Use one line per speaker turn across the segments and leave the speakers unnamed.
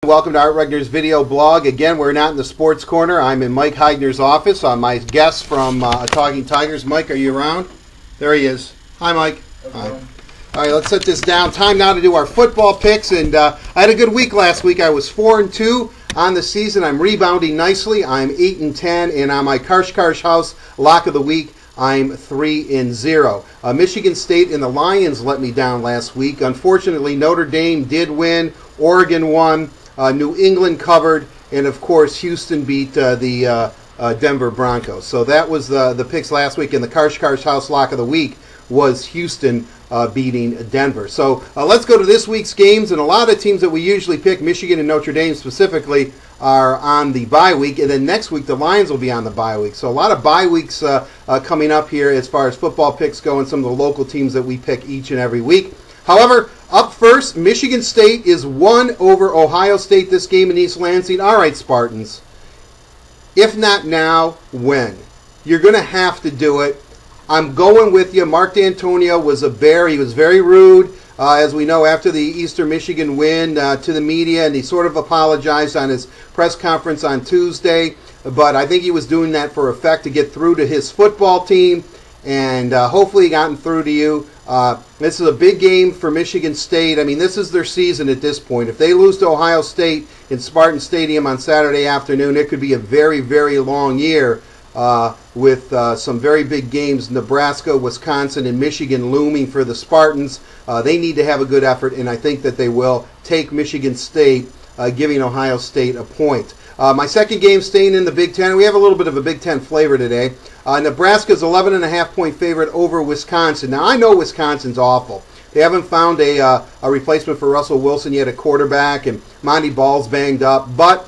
Welcome to Art Regner's video blog. Again, we're not in the sports corner. I'm in Mike Heidner's office. My guest from Talking Tigers. Mike, are you around? There he is. Hi, Mike. Hi. All right, let's set this down. Time now to do our football picks. And I had a good week last week. I was 4-2 on the season. I'm rebounding nicely. I'm 8-10, and on my Karsh House lock of the week, I'm 3-0. Michigan State and the Lions let me down last week. Unfortunately, Notre Dame did win. Oregon won. New England covered, and of course Houston beat the Denver Broncos. So that was the picks last week, and the Karsh House lock of the week was Houston beating Denver. So let's go to this week's games, and a lot of teams that we usually pick, Michigan and Notre Dame specifically, are on the bye week, and then next week the Lions will be on the bye week. So a lot of bye weeks coming up here as far as football picks go, and some of the local teams that we pick each and every week. However, up first, Michigan State is 1 over Ohio State this game in East Lansing. All right, Spartans. If not now, when? You're going to have to do it. I'm going with you. Mark D'Antonio was a bear. He was very rude, as we know, after the Eastern Michigan win to the media, and he sort of apologized on his press conference on Tuesday. But I think he was doing that for effect to get through to his football team, and hopefully he gotten through to you. This is a big game for Michigan State. I mean, this is their season at this point. If they lose to Ohio State in Spartan Stadium on Saturday afternoon, it could be a very, very long year with some very big games. Nebraska, Wisconsin, and Michigan looming for the Spartans. They need to have a good effort, and I think that they will take Michigan State, giving Ohio State a point. My second game, staying in the Big Ten. We have a little bit of a Big Ten flavor today. Nebraska's 11.5-point favorite over Wisconsin. Now, I know Wisconsin's awful. They haven't found a replacement for Russell Wilson yet, a quarterback, and Monty Ball's banged up. But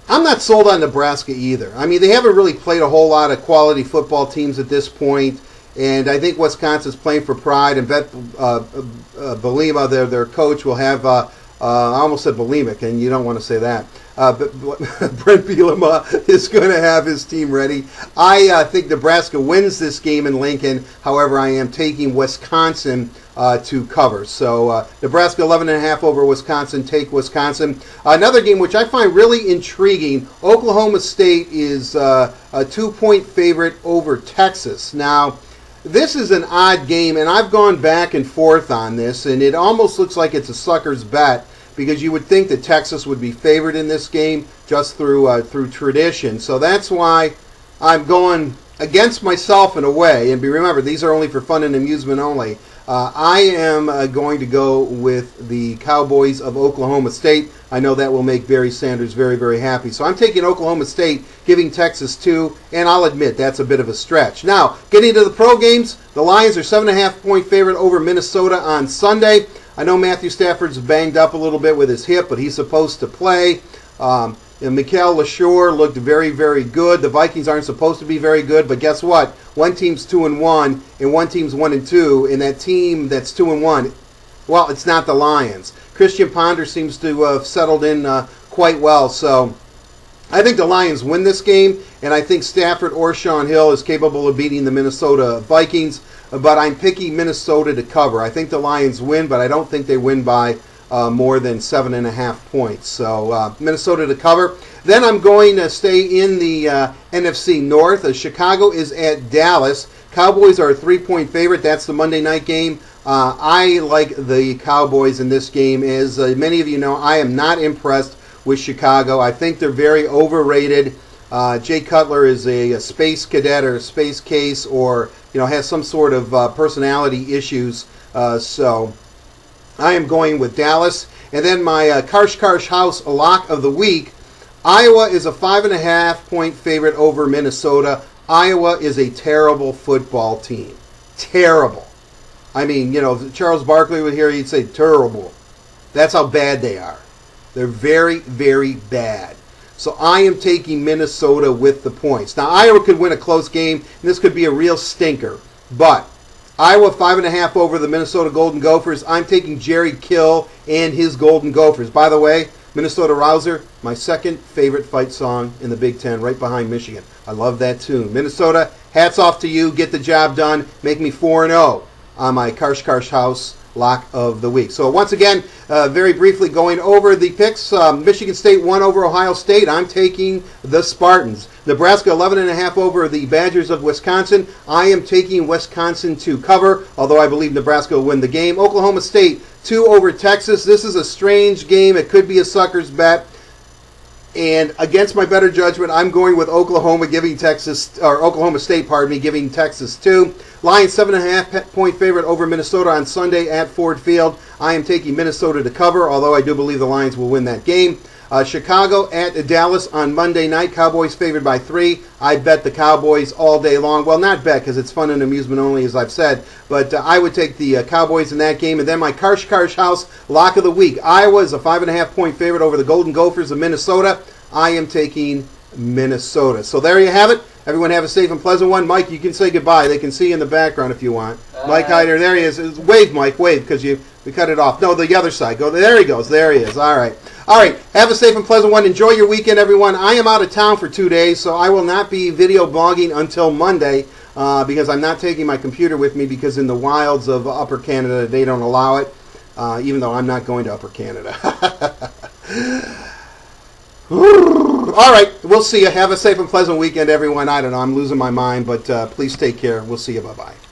I'm not sold on Nebraska either. I mean, they haven't really played a whole lot of quality football teams at this point, and I think Wisconsin's playing for pride, and Bet Bielema, their coach, will have... I almost said bulimic, and you don't want to say that. But Brent Bielema is going to have his team ready. I think Nebraska wins this game in Lincoln. However, I am taking Wisconsin to cover. So Nebraska 11.5 over Wisconsin. Take Wisconsin. Another game which I find really intriguing. Oklahoma State is a 2-point favorite over Texas. Now, this is an odd game, and I've gone back and forth on this, and it almost looks like it's a sucker's bet, because you would think that Texas would be favored in this game just through tradition. So that's why I'm going against myself in a way. And remember, these are only for fun and amusement only. I am going to go with the Cowboys of Oklahoma State. I know that will make Barry Sanders very, very happy. So I'm taking Oklahoma State, giving Texas 2, and I'll admit that's a bit of a stretch. Now, getting to the pro games, the Lions are 7.5-point favorite over Minnesota on Sunday. I know Matthew Stafford's banged up a little bit with his hip, but he's supposed to play. And Mikel LaShore looked very, very good. The Vikings aren't supposed to be very good, but guess what? One team's 2-1, and one team's 1-2, and that team that's 2-1, well, it's not the Lions. Christian Ponder seems to have settled in quite well, so I think the Lions win this game, and I think Stafford or Sean Hill is capable of beating the Minnesota Vikings, but I'm picking Minnesota to cover. I think the Lions win, but I don't think they win by more than 7.5 points. So Minnesota to cover. Then I'm going to stay in the NFC North. Chicago is at Dallas. Cowboys are a 3-point favorite. That's the Monday night game. I like the Cowboys in this game. As many of you know, I am not impressed with Chicago. I think they're very overrated. Jay Cutler is a space cadet or a space case, or has some sort of personality issues. So I am going with Dallas. And then my Karsh House lock of the week, Iowa is a 5.5-point favorite over Minnesota. Iowa is a terrible football team. Terrible. I mean, if Charles Barkley were here, he'd say terrible. That's how bad they are. They're very, very bad. So I am taking Minnesota with the points. Now, Iowa could win a close game, and this could be a real stinker. But Iowa 5.5 over the Minnesota Golden Gophers. I'm taking Jerry Kill and his Golden Gophers. By the way, Minnesota Rouser, my second favorite fight song in the Big Ten, right behind Michigan. I love that tune. Minnesota, hats off to you. Get the job done. Make me 4-0 on my Karsh House lock of the week. So once again, very briefly going over the picks. Michigan State won over Ohio State. I'm taking the Spartans. Nebraska 11.5 over the Badgers of Wisconsin. I am taking Wisconsin to cover, although I believe Nebraska will win the game. Oklahoma State 2 over Texas. This is a strange game. It could be a sucker's bet. And against my better judgment, I'm going with Oklahoma giving Texas, or Oklahoma State, pardon me, giving Texas 2. Lions 7.5 point favorite over Minnesota on Sunday at Ford Field. I am taking Minnesota to cover, although I do believe the Lions will win that game. Chicago at Dallas on Monday night. Cowboys favored by 3. I bet the Cowboys all day long. Well, not bet because it's fun and amusement only, as I've said. But I would take the Cowboys in that game. And then my Karsh House lock of the week. Iowa is a 5.5 point favorite over the Golden Gophers of Minnesota. I am taking Minnesota. So there you have it. Everyone have a safe and pleasant one. Mike, you can say goodbye. They can see you in the background if you want. Mike Hyder, there he is. Wave, Mike, wave, because we cut it off. No, the other side. Go there. He goes. There he is. All right. All right. Have a safe and pleasant one. Enjoy your weekend, everyone. I am out of town for 2 days, so I will not be video blogging until Monday because I'm not taking my computer with me because in the wilds of Upper Canada, they don't allow it, even though I'm not going to Upper Canada. All right, we'll see you. Have a safe and pleasant weekend, everyone. I don't know. I'm losing my mind, but please take care. We'll see you. Bye-bye.